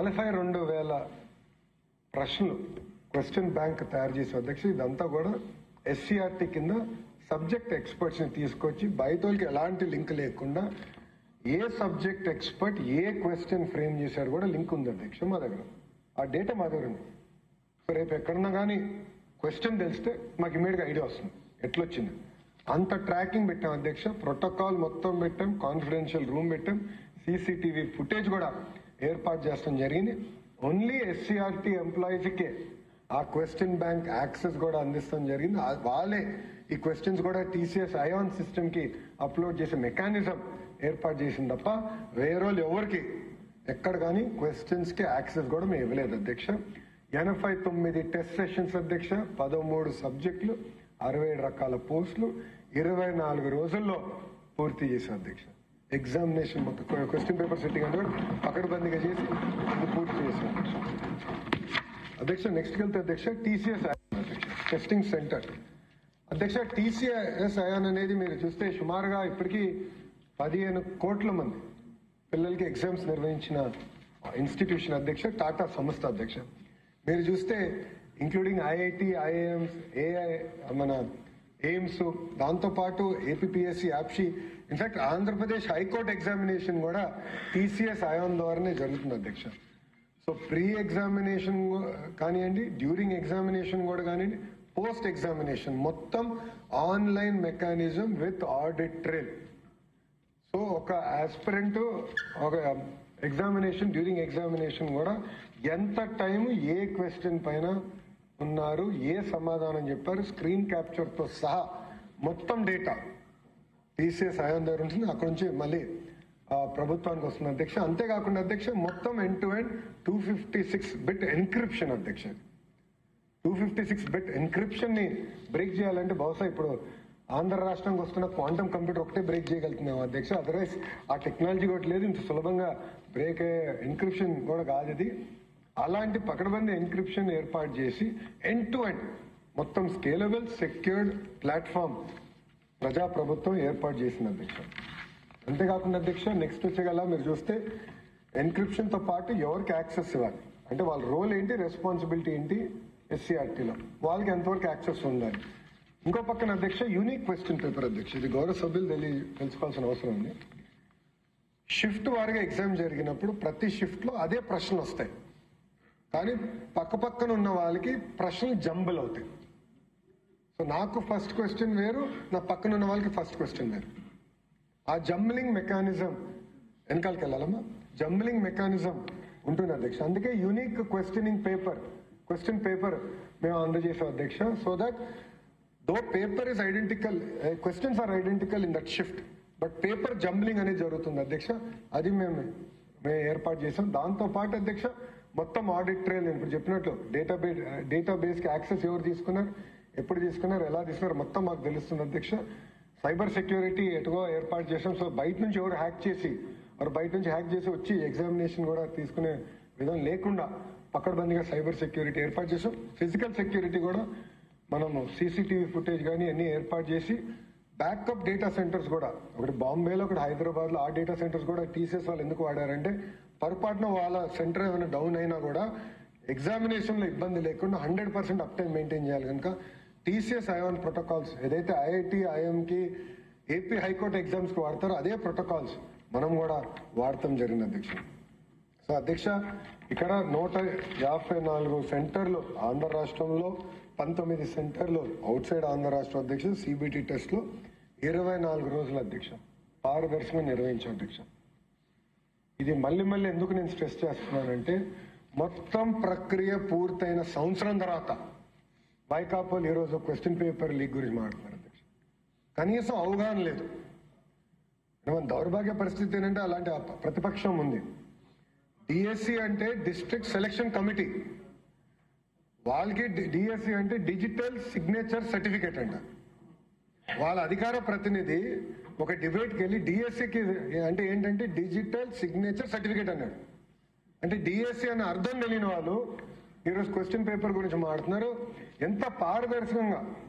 42,000 ప్రశ్నలు question bank తయారు చేసే అధ్యక్ష. ఇదంతా కూడా SCRT కింద సబ్జెక్ట్ ఎక్స్పర్ట్స్ ని తీసుకొచ్చి బయటకి ఎలాంటి లింక్ లేకుండా ఏ సబ్జెక్ట్ ఎక్స్పర్ట్ ఏ క్వశ్చన్ ఫ్రేమ్ చేశారు కూడా లింక్ ఉంది అధ్యక్ష మా దగ్గర. ఆ డేటా మా దగ్గర ఉంది. సో రేపు ఎక్కడన్నా కానీ క్వశ్చన్ తెలిస్తే మాకు ఇమీడియట్గా ఐడియా వస్తుంది ఎట్లొచ్చింది. అంత ట్రాకింగ్ పెట్టాం అధ్యక్ష. ప్రోటోకాల్ మొత్తం పెట్టాం, కాన్ఫిడెన్షియల్ రూమ్ పెట్టాం, CCTV ఫుటేజ్ కూడా ఏర్పాటు చేయడం జరిగింది. ఓన్లీ SCRT ఎంప్లాయీస్కే ఆ క్వశ్చన్ బ్యాంక్ యాక్సెస్ కూడా అందిస్తాం జరిగింది. వాళ్ళే ఈ క్వశ్చన్స్ కూడా TCS ION సిస్టమ్ కి అప్లోడ్ చేసే మెకానిజం ఏర్పాటు చేసింది తప్ప వేరే వాళ్ళు ఎవరికి ఎక్కడ కానీ క్వశ్చన్స్ కి యాక్సెస్ కూడా మేము ఇవ్వలేదు అధ్యక్ష. 89 టెస్ట్ సెషన్స్ అధ్యక్ష, 13 సబ్జెక్టులు, 67 రకాల పోస్టులు 24 రోజుల్లో పూర్తి చేశాం అధ్యక్ష. ఎగ్జామినేషన్ మొత్తం క్వశ్చన్ పేపర్ సెట్టింగ్ అంటే పకడ్బందీగా చేసి పూర్తి చేశాం అధ్యక్ష. నెక్స్ట్ వెళ్తే అధ్యక్ష TCS అధ్యక్ష టెస్టింగ్ సెంటర్ అధ్యక్ష. TCS ION అనేది మీరు చూస్తే సుమారుగా ఇప్పటికీ 15 కోట్ల మంది పిల్లలకి ఎగ్జామ్స్ నిర్వహించిన ఇన్స్టిట్యూషన్ అధ్యక్ష. టాటా సంస్థ అధ్యక్ష. మీరు చూస్తే ఇంక్లూడింగ్ IIT, IIMs, మన ఎయిమ్స్, దాంతోపాటు APPSC, యాప్షి, ఇన్ఫాక్ట్ ఆంధ్రప్రదేశ్ హైకోర్టు ఎగ్జామినేషన్ కూడా TCS ION ద్వారానే జరుగుతుంది అధ్యక్ష. సో ప్రీ ఎగ్జామినేషన్ కానివ్వండి, డ్యూరింగ్ ఎగ్జామినేషన్ కూడా కానివ్వండి, పోస్ట్ ఎగ్జామినేషన్ మొత్తం online mechanism with audit trail. So ఒక ఆస్పిరెంట్ ఒక ఎగ్జామినేషన్ డ్యూరింగ్ ఎగ్జామినేషన్ కూడా ఎంత టైం ఏ క్వశ్చన్ పైన ఉన్నారు, ఏ సమాధానం చెప్పారు, స్క్రీన్ క్యాప్చర్ తో సహా మొత్తం డేటా TCS ION దగ్గర ఉంటుంది. అక్కడ నుంచి మళ్ళీ ప్రభుత్వానికి వస్తుంది అధ్యక్ష. అంతేకాకుండా అధ్యక్ష మొత్తం end to end 256 bit encryption అధ్యక్ష. 256 బిట్ ఎన్క్రిప్షన్ ని బ్రేక్ చేయాలంటే బహుశా ఇప్పుడు ఆంధ్ర రాష్ట్రానికి వస్తున్న క్వాంటమ్ కంప్యూటర్ ఒకటే బ్రేక్ చేయగలుగుతున్నాం అధ్యక్ష. అదర్వైజ్ ఆ టెక్నాలజీ కూడా లేదు, ఇంత సులభంగా బ్రేక్ అయ్యే ఎన్క్రిప్షన్ కూడా కాదు ఇది. అలాంటి పకడ్బందీ ఎన్క్రిప్షన్ ఏర్పాటు చేసి ఎండ్ టు ఎండ్ మొత్తం స్కేలబుల్ సెక్యూర్డ్ ప్లాట్ఫామ్ ప్రజాప్రభుత్వం ఏర్పాటు చేసింది అధ్యక్ష. అంతేకాకుండా అధ్యక్ష నెక్స్ట్ వచ్చేగల మీరు చూస్తే ఎన్క్రిప్షన్ తో పాటు ఎవరికి యాక్సెస్ ఇవ్వాలి అంటే వాళ్ళ రోల్ ఏంటి, రెస్పాన్సిబిలిటీ ఏంటి, SCRTలో వాళ్ళకి ఎంతవరకు యాక్సెస్ ఉండాలి. ఇంకో పక్కన అధ్యక్ష యూనిక్ క్వశ్చన్ పేపర్ అధ్యక్ష. ఇది గౌరవ సభ్యులు తెలుసుకోవాల్సిన అవసరం ఉంది. షిఫ్ట్ వారిగా ఎగ్జామ్ జరిగినప్పుడు ప్రతి షిఫ్ట్ లో అదే ప్రశ్నలు వస్తాయి, కానీ పక్క పక్కన ఉన్న వాళ్ళకి ప్రశ్నలు జంబుల్ అవుతాయి. సో నాకు ఫస్ట్ క్వశ్చన్ వేరు, నా పక్కన ఉన్న వాళ్ళకి ఫస్ట్ క్వశ్చన్ వేరు. ఆ జంబ్లింగ్ మెకానిజం వెనకాలకి వెళ్ళాలమ్మా, జంబ్లింగ్ మెకానిజం ఉంటుంది అధ్యక్ష. అందుకే యూనిక్ క్వశ్చన్ పేపర్ మేము అందజేసాం అధ్యక్ష. So that though paper is identical, questions are identical in that shift, but paper jumbling అనేది జరుగుతుంది అధ్యక్ష. అది మేము ఏర్పాటు చేసాం. దాంతో పాటు అధ్యక్ష మొత్తం ఆడిట్ ట్రైల్ నేను ఇప్పుడు చెప్పినట్లు డేటాబేస్ కి యాక్సెస్ ఎవరు తీసుకున్నారు, ఎప్పుడు తీసుకున్నారు, ఎలా తీసుకున్నారు మొత్తం మాకు తెలుస్తుంది అధ్యక్ష. సైబర్ సెక్యూరిటీ ఎటుగో ఏర్పాటు చేసాం. సో బయట నుంచి ఎవరు హ్యాక్ చేసి వచ్చి ఎగ్జామినేషన్ కూడా తీసుకునే విధం లేకుండా పకడ్బందీగా సైబర్ సెక్యూరిటీ ఏర్పాటు చేసాం. ఫిజికల్ సెక్యూరిటీ కూడా మనము CCTV ఫుటేజ్ కానీ అన్ని ఏర్పాటు చేసి బ్యాకప్ డేటా సెంటర్స్ కూడా ఒకటి బాంబేలో, ఒకటి హైదరాబాద్ లో, ఆ డేటా సెంటర్స్ కూడా TCS వాళ్ళు ఎందుకు వాడారంటే పొరపాటున వాళ్ళ సెంటర్ ఏమైనా డౌన్ అయినా కూడా ఎగ్జామినేషన్ లో ఇబ్బంది లేకుండా 100% అప్ టైం మెయింటైన్ చేయాలి కనుక TCS ION ప్రోటోకాల్స్ ఏదైతే IIT, IIM కి, AP హైకోర్టు ఎగ్జామ్స్ కి వాడతారో అదే ప్రోటోకాల్స్ మనం కూడా వాడటం జరిగింది అధ్యక్ష. సో అధ్యక్ష ఇక్కడ 154 సెంటర్లు ఆంధ్ర రాష్ట్రంలో, 19 సెంటర్లు అవుట్ సైడ్ ఆంధ్ర రాష్ట్రం అధ్యక్ష. CBT టెస్ట్ లో 24 రోజుల అధ్యక్ష పారదర్శకంగా నిర్వహించాం అధ్యక్ష. ఇది మళ్ళీ ఎందుకు నేను స్ట్రెస్ చేస్తున్నానంటే మొత్తం ప్రక్రియ పూర్తయిన సంవత్సరం తర్వాత వైకాపోలు ఈ రోజు క్వశ్చన్ పేపర్ లీక్ గురించి మాట్లాడుతున్నారు అధ్యక్ష. కనీసం అవగాహన లేదు. దౌర్భాగ్య పరిస్థితి ఏంటంటే అలాంటి ప్రతిపక్షం ఉంది. DSC అంటే డిస్ట్రిక్ట్ సెలక్షన్ కమిటీ, వాళ్ళకి DSC అంటే డిజిటల్ సిగ్నేచర్ సర్టిఫికేట్ అంట. వాళ్ళ అధికార ప్రతినిధి ఒక డిబేట్కి వెళ్ళి DSCకి అంటే ఏంటంటే డిజిటల్ సిగ్నేచర్ సర్టిఫికేట్ అన్నాడు. అంటే DSC అనే అర్థం తెలియని వాళ్ళు ఈరోజు క్వశ్చన్ పేపర్ గురించి మాట్లాడుతున్నారు. ఎంత పారదర్శకంగా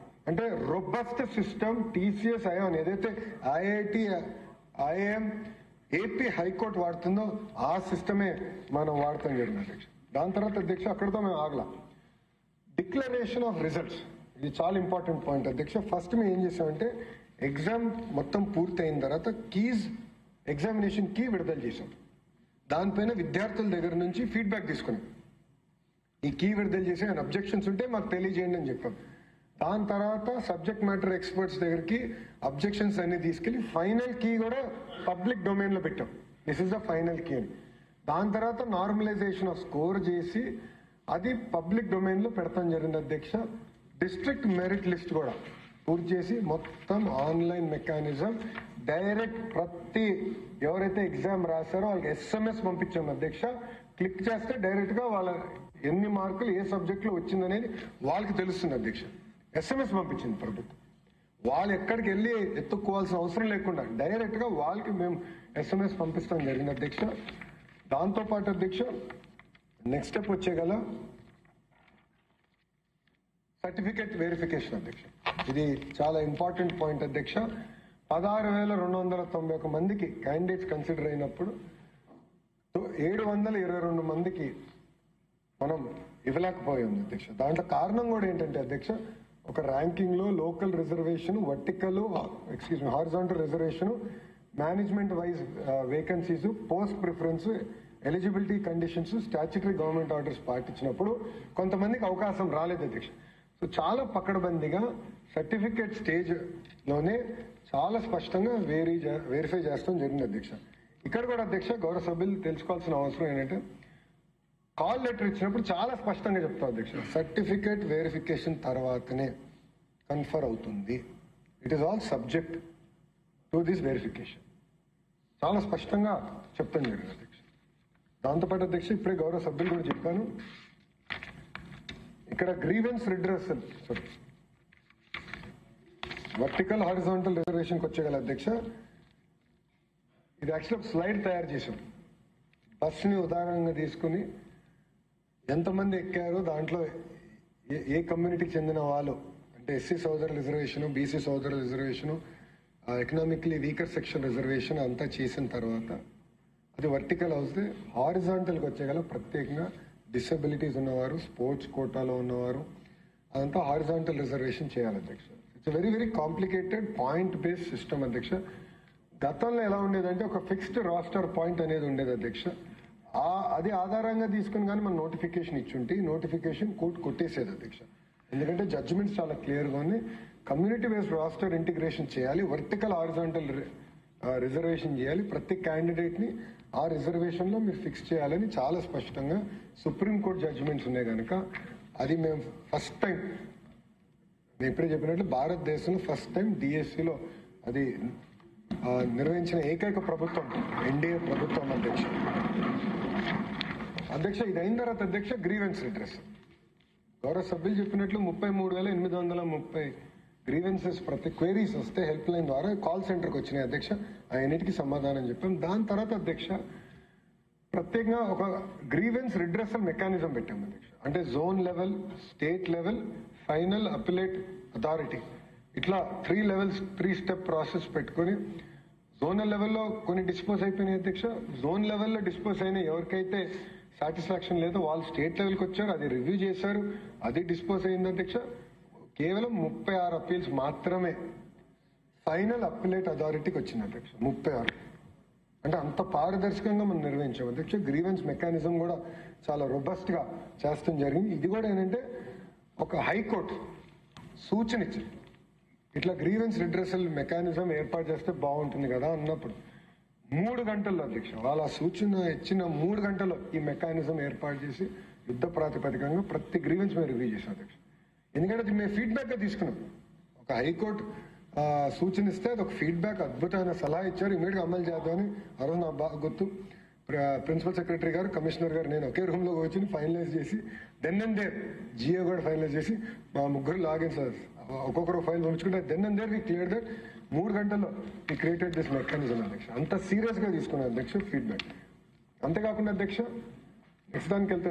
అంటే రొబస్ట్ సిస్టమ్ TCS ION ఏదైతే IIT, IIM, ఏపీ హైకోర్టు వాడుతుందో ఆ సిస్టమే మనం వాడతాం జరిగింది అధ్యక్ష. దాని తర్వాత అధ్యక్ష అక్కడితో మేము ఆగలా. డిక్లరేషన్ ఆఫ్ రిజల్ట్స్, ఇది చాలా ఇంపార్టెంట్ పాయింట్ అధ్యక్ష. ఫస్ట్ మేము ఏం చేసామంటే ఎగ్జామ్ మొత్తం పూర్తయిన తర్వాత ఎగ్జామినేషన్ కీ విడుదల చేసాం. దానిపైన విద్యార్థుల దగ్గర నుంచి ఫీడ్బ్యాక్ తీసుకున్నాం. ఈ కీ విడుదల చేసి ఆయన అబ్జెక్షన్స్ ఉంటే మాకు తెలియజేయండి అని చెప్పాం. దాని తర్వాత సబ్జెక్ట్ మ్యాటర్ ఎక్స్పర్ట్స్ దగ్గరికి అబ్జెక్షన్స్ అన్ని తీసుకెళ్లి ఫైనల్ కీ కూడా పబ్లిక్ డొమైన్ లో పెట్టాం. This is the final key అని. దాని తర్వాత నార్మలైజేషన్ ఆఫ్ స్కోర్ చేసి అది పబ్లిక్ డొమైన్ లో పెడతాం జరిగింది అధ్యక్ష. డిస్ట్రిక్ట్ మెరిట్ లిస్ట్ కూడా పూర్తి చేసి మొత్తం ఆన్లైన్ మెకానిజం డైరెక్ట్ ప్రతి ఎవరైతే ఎగ్జామ్ రాశారో వాళ్ళకి SMS పంపించాం అధ్యక్ష. క్లిక్ చేస్తే డైరెక్ట్ గా వాళ్ళ ఎన్ని మార్కులు ఏ సబ్జెక్ట్ లో వచ్చిందనేది వాళ్ళకి తెలుస్తుంది అధ్యక్ష. SMS పంపించింది ప్రభుత్వం. వాళ్ళు ఎక్కడికి వెళ్ళి ఎత్తుక్కోవాల్సిన అవసరం లేకుండా డైరెక్ట్ గా వాళ్ళకి మేము SMS పంపిస్తాం జరిగింది అధ్యక్ష. దాంతో పాటు అధ్యక్ష నెక్స్ట్ స్టెప్ వచ్చేగల సర్టిఫికేట్ వెరిఫికేషన్ అధ్యక్ష. ఇది చాలా ఇంపార్టెంట్ పాయింట్ అధ్యక్ష. 16,291 మందికి క్యాండిడేట్స్ కన్సిడర్ అయినప్పుడు 722 మందికి మనం ఇవ్వలేకపోయాం అధ్యక్ష. దాంట్లో కారణం కూడా ఏంటంటే అధ్యక్ష, ఒక ర్యాంకింగ్ లో local reservation, horizontal reservation, management wise vacancies, post preference, eligibility conditions, statutory government orders పాటించినప్పుడు కొంతమందికి అవకాశం రాలేదు అధ్యక్ష. సో చాలా పకడ్బందీగా సర్టిఫికేట్ స్టేజ్ లోనే చాలా స్పష్టంగా వెరిఫై చేస్తాం జరిగింది అధ్యక్ష. ఇక్కడ కూడా అధ్యక్ష గౌరవ సభ్యులు తెలుసుకోవాల్సిన అవసరం ఏంటంటే కాల్ లెటర్ ఇచ్చినప్పుడు చాలా స్పష్టంగా చెప్తాం అధ్యక్ష, సర్టిఫికేట్ వెరిఫికేషన్ తర్వాతనే కన్ఫర్ అవుతుంది. It is all subject to this verification. చాలా స్పష్టంగా చెప్తాం జరిగింది అధ్యక్ష. దాంతోపాటు అధ్యక్ష ఇప్పుడే గౌరవ సభ్యులు కూడా చెప్పాను, ఇక్కడ గ్రీవెన్స్ రిడ్రెసల్ వర్టికల్ హారిజాంటల్ రిజర్వేషన్కి వచ్చేగల అధ్యక్ష, ఇది యాక్చువల్ స్లైడ్ తయారు చేశాం. బస్ని ఉదాహరణగా తీసుకుని ఎంతమంది ఎక్కారో దాంట్లో ఏ కమ్యూనిటీకి చెందిన వాళ్ళు అంటే ఎస్సీ సోదరుల రిజర్వేషన్, బీసీ సోదరుల reservation, economically weaker section reservation అంతా చేసిన తర్వాత అది వర్టికల్ అవుతే హారిజాంటల్కి వచ్చేగల ప్రత్యేకంగా డిసెబిలిటీస్ ఉన్నవారు, స్పోర్ట్స్ కోటాలో ఉన్నవారు, అదంతా హారిజాంటల్ రిజర్వేషన్ చేయాలి అధ్యక్ష. It's very very complicated point based system అధ్యక్ష. గతంలో ఎలా ఉండేదంటే ఒక ఫిక్స్డ్ రాస్టర్ పాయింట్ అనేది ఉండేది అధ్యక్ష. అది ఆధారంగా తీసుకుని కానీ మనం నోటిఫికేషన్ ఇచ్చుంటే నోటిఫికేషన్ కోర్టు కొట్టేసేది అధ్యక్ష. ఎందుకంటే జడ్జిమెంట్స్ చాలా క్లియర్గా ఉంది. కమ్యూనిటీ బేస్డ్ రాస్టర్ ఇంటిగ్రేషన్ చేయాలి, వర్టికల్ హారిజాంటల్ రిజర్వేషన్ చేయాలి, ప్రతి క్యాండిడేట్ ని ఆ రిజర్వేషన్ లో మీరు ఫిక్స్ చేయాలని చాలా స్పష్టంగా సుప్రీంకోర్టు జడ్జిమెంట్స్ ఉన్నాయి కనుక అది మేము ఫస్ట్ టైం, నేను ఇప్పుడే చెప్పినట్లు భారతదేశంలో ఫస్ట్ టైం డిఎస్సిలో అది నిర్వహించిన ఏకైక ప్రభుత్వం ఎన్డీఏ ప్రభుత్వం అధ్యక్ష. ఇది అయిన తర్వాత అధ్యక్ష గ్రీవెన్స్ రిడ్రెస్, గౌరవ సభ్యులు చెప్పినట్లు 33,830 గ్రీవెన్సెస్ ప్రతి క్వైరీస్ వస్తే హెల్ప్ లైన్ ద్వారా కాల్ సెంటర్కి వచ్చినాయి అధ్యక్ష. అన్నిటికీ సమాధానం చెప్పాం. దాని తర్వాత అధ్యక్ష ప్రత్యేకంగా ఒక గ్రీవెన్స్ రిడ్రెసల్ మెకానిజం పెట్టాం అధ్యక్ష. అంటే zone level, state level, final appellate authority, ఇట్లా 3 లెవెల్స్ 3 స్టెప్ ప్రాసెస్ పెట్టుకుని జోనల్ లెవెల్లో కొన్ని డిస్పోజ్ అయిపోయినాయి అధ్యక్ష. జోన్ లెవెల్లో డిస్పోజ్ అయిన ఎవరికైతే సాటిస్ఫాక్షన్ లేదో వాళ్ళు స్టేట్ లెవెల్కి వచ్చారు, అది రివ్యూ చేశారు, అది డిస్పోజ్ అయింది అధ్యక్ష. కేవలం 36 అప్పీల్స్ మాత్రమే ఫైనల్ అప్పిలేట్ అథారిటీకి వచ్చింది అధ్యక్ష. 36 అంటే అంత పారదర్శకంగా మనం నిర్వహించాం అధ్యక్ష. గ్రీవెన్స్ మెకానిజం కూడా చాలా రొబస్ట్ గా చేస్తాం జరిగింది. ఇది కూడా ఏంటంటే ఒక హైకోర్టు సూచన ఇచ్చింది, ఇట్లా గ్రీవెన్స్ రిడ్రెసల్ మెకానిజం ఏర్పాటు చేస్తే బాగుంటుంది కదా అన్నప్పుడు 3 గంటల్లో అధ్యక్ష వాళ్ళ సూచన ఇచ్చిన 3 గంటల్లో ఈ మెకానిజం ఏర్పాటు చేసి యుద్ధ ప్రాతిపదికంగా ప్రతి గ్రీవెన్స్ మేము రివ్యూ చేసాం అధ్యక్ష. ఎందుకంటే అది మేము ఫీడ్బ్యాక్ గా తీసుకున్నాం. ఒక హైకోర్టు సూచన ఇస్తే అది ఒక ఫీడ్బ్యాక్, అద్భుతమైన సలహా ఇచ్చారు, ఇమీడియట్ గా అమలు చేద్దామని. ఆ రోజు నాకు బాగా గుర్తు, ప్రిన్సిపల్ సెక్రటరీ గారు, కమిషనర్ గారు, నేను ఒకే రూమ్ లో వచ్చి ఫైనలైజ్ చేసి దెన్ అండ్ దేర్ జియో కూడా ఫైనలైజ్ చేసి మా ముగ్గురు లాగిన్ సార్ ఒక్కొక్కరు ఫైల్ పంపించుకుంటే then and there we clear that 3 గంటల్లో వి క్రియేటెడ్ దిస్ మెకానిజం అధ్యక్ష. అంత సీరియస్ గా తీసుకున్నాను అధ్యక్ష ఫీడ్బ్యాక్. అంతేకాకుండా అధ్యక్ష నెక్స్ట్ దానికి వెళ్తే